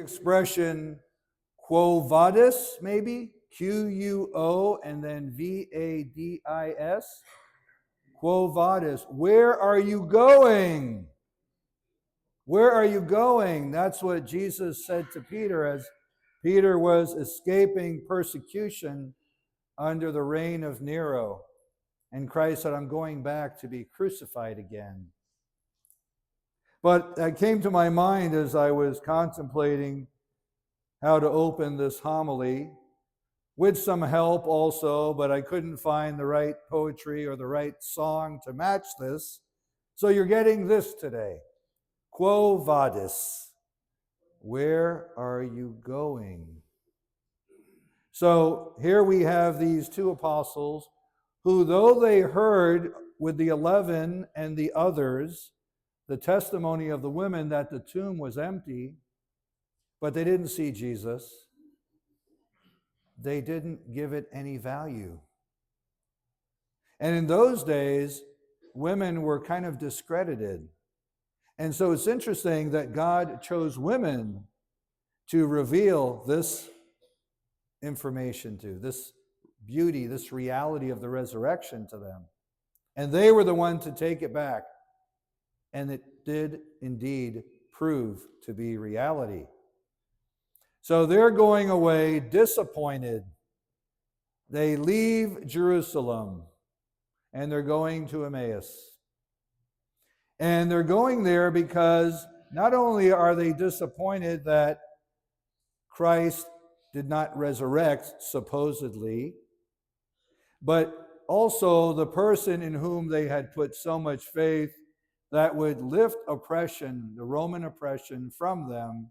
expression quo vadis, maybe? Q-U-O and then V-A-D-I-S. Quo vadis. Where are you going? Where are you going? That's what Jesus said to Peter as Peter was escaping persecution under the reign of Nero. And Christ said, I'm going back to be crucified again. But that came to my mind as I was contemplating how to open this homily, with some help also, but I couldn't find the right poetry or the right song to match this. So you're getting this today. Quo vadis? Where are you going? So here we have these two apostles who, though they heard with the 11 and the others the testimony of the women that the tomb was empty, but they didn't see Jesus, they didn't give it any value. And in those days, women were kind of discredited. And so it's interesting that God chose women to reveal this information to, this beauty, this reality of the resurrection to them. And they were the one to take it back. And it did indeed prove to be reality. So they're going away disappointed. They leave Jerusalem and they're going to Emmaus. And they're going there because not only are they disappointed that Christ did not resurrect, supposedly, but also the person in whom they had put so much faith that would lift oppression, the Roman oppression, from them,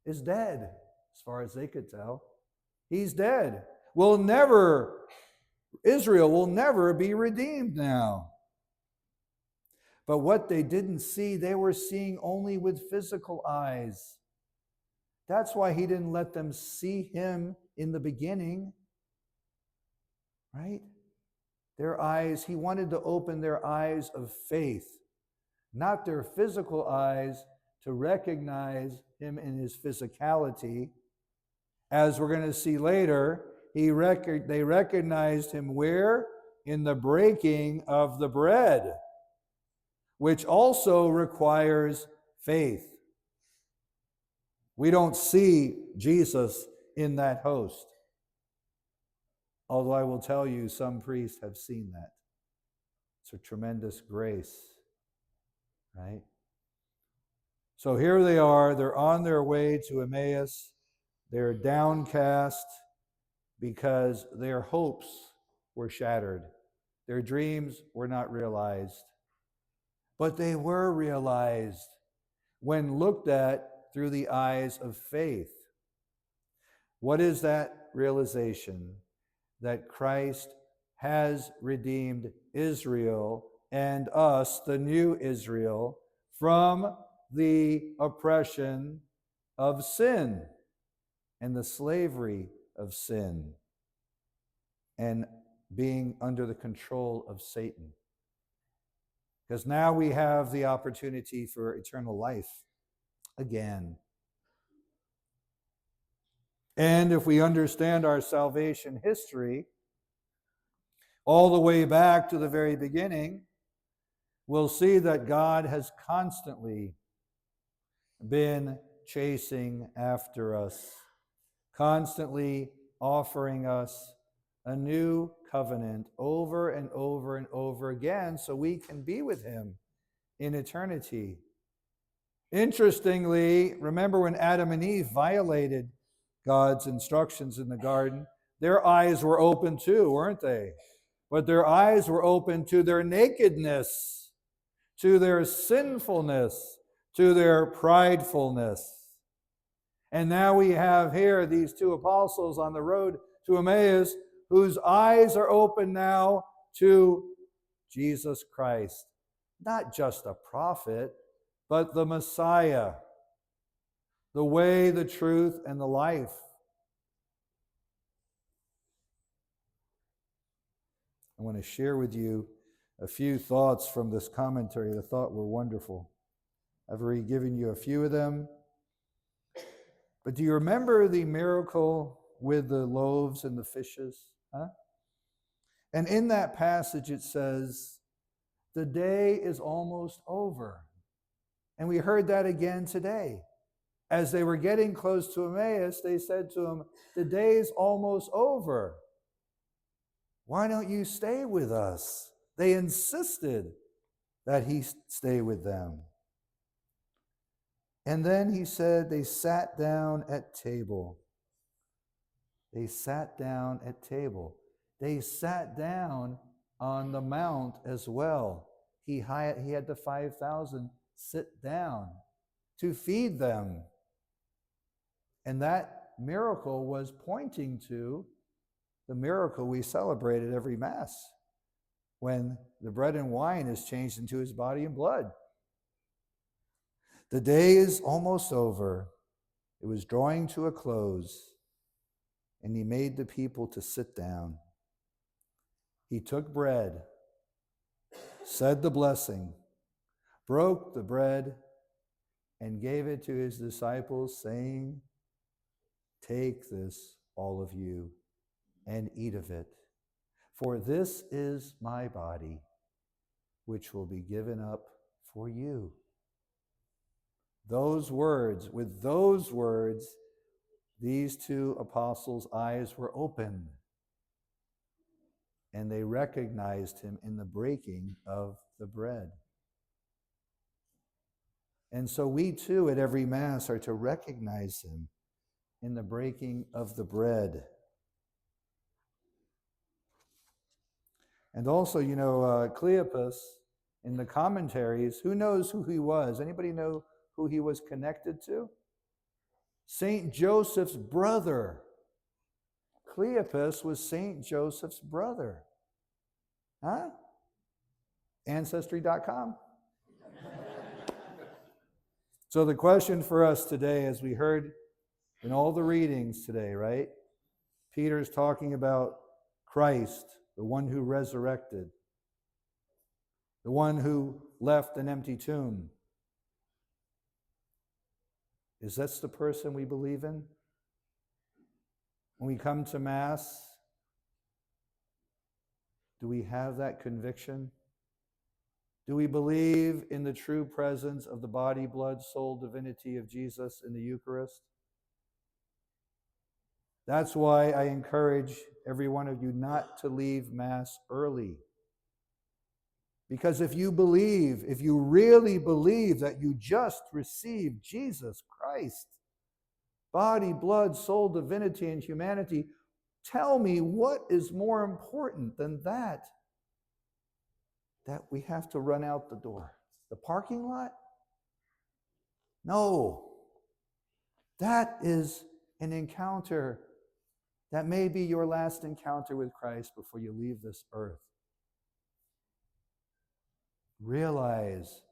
is dead, as far as they could tell. He's dead. Israel will never be redeemed now. But what they didn't see, they were seeing only with physical eyes. That's why he didn't let them see him in the beginning, right? Their eyes, he wanted to open their eyes of faith, not their physical eyes, to recognize him in his physicality. As we're going to see later, they recognized him where? In the breaking of the bread, which also requires faith. We don't see Jesus in that host. Although I will tell you, some priests have seen that. It's a tremendous grace, right? So here they are. They're on their way to Emmaus. They're downcast because their hopes were shattered. Their dreams were not realized. But they were realized when looked at through the eyes of faith. What is that realization? That Christ has redeemed Israel and us, the new Israel, from the oppression of sin and the slavery of sin and being under the control of Satan. Because now we have the opportunity for eternal life again. And if we understand our salvation history, all the way back to the very beginning, we'll see that God has constantly been chasing after us, constantly offering us a new covenant over and over and over again so we can be with him in eternity. Interestingly, remember when Adam and Eve violated God's instructions in the garden, their eyes were open too, weren't they? But their eyes were open to their nakedness, to their sinfulness, to their pridefulness. And now we have here these two apostles on the road to Emmaus whose eyes are open now to Jesus Christ. Not just a prophet, but the Messiah, the way, the truth, and the life. I want to share with you a few thoughts from this commentary. I thought were wonderful. I've already given you a few of them. But do you remember the miracle with the loaves and the fishes? Huh? And in that passage it says, the day is almost over. And we heard that again today. As they were getting close to Emmaus, they said to him, the day is almost over. Why don't you stay with us? They insisted that he stay with them. And then he said they sat down at table. They sat down at table. They sat down on the mount as well. He had the 5,000 sit down to feed them. And that miracle was pointing to the miracle we celebrate at every Mass, when the bread and wine is changed into his body and blood. The day is almost over. It was drawing to a close, and he made the people to sit down. He took bread, said the blessing, broke the bread, and gave it to his disciples, saying, take this, all of you, and eat of it. For this is my body, which will be given up for you. With those words, these two apostles' eyes were opened, and they recognized him in the breaking of the bread. And so we too, at every Mass, are to recognize him in the breaking of the bread. And also, Cleopas, in the commentaries, who knows who he was? Anybody know who he was connected to? Saint Joseph's brother. Cleopas was Saint Joseph's brother. Huh? Ancestry.com. So the question for us today, as we heard in all the readings today, right? Peter's talking about Christ, the one who resurrected, the one who left an empty tomb. Is this the person we believe in? When we come to Mass, do we have that conviction? Do we believe in the true presence of the body, blood, soul, divinity of Jesus in the Eucharist? That's why I encourage every one of you not to leave Mass early. Because if you really believe that you just received Jesus Christ, body, blood, soul, divinity, and humanity, tell me what is more important than that? That we have to run out the door. The parking lot? No. That is an encounter that may be your last encounter with Christ before you leave this earth. Realize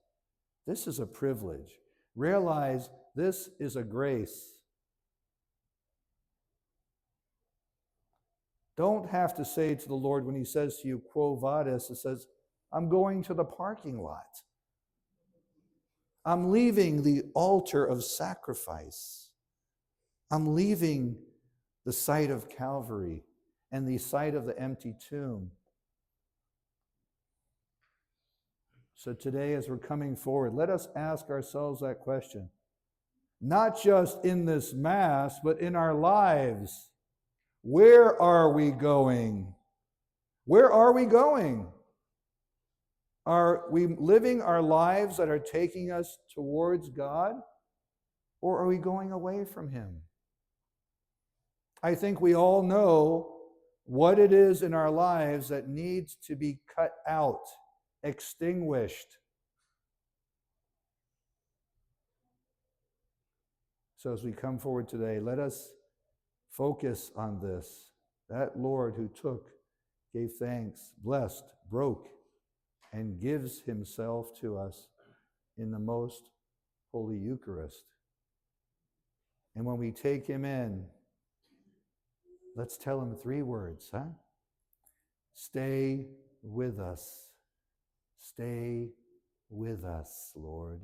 this is a privilege. Realize this is a grace. Don't have to say to the Lord when he says to you, quo vadis, it says, I'm going to the parking lot. I'm leaving the altar of sacrifice. I'm leaving the site of Calvary and the site of the empty tomb. So today, as we're coming forward, let us ask ourselves that question. Not just in this Mass, but in our lives. Where are we going? Where are we going? Are we living our lives that are taking us towards God? Or are we going away from him? I think we all know what it is in our lives that needs to be cut out, extinguished. So as we come forward today, let us focus on this. That Lord who took, gave thanks, blessed, broke, and gives himself to us in the most holy Eucharist. And when we take him in, let's tell him 3 words, huh? Stay with us. Stay with us, Lord.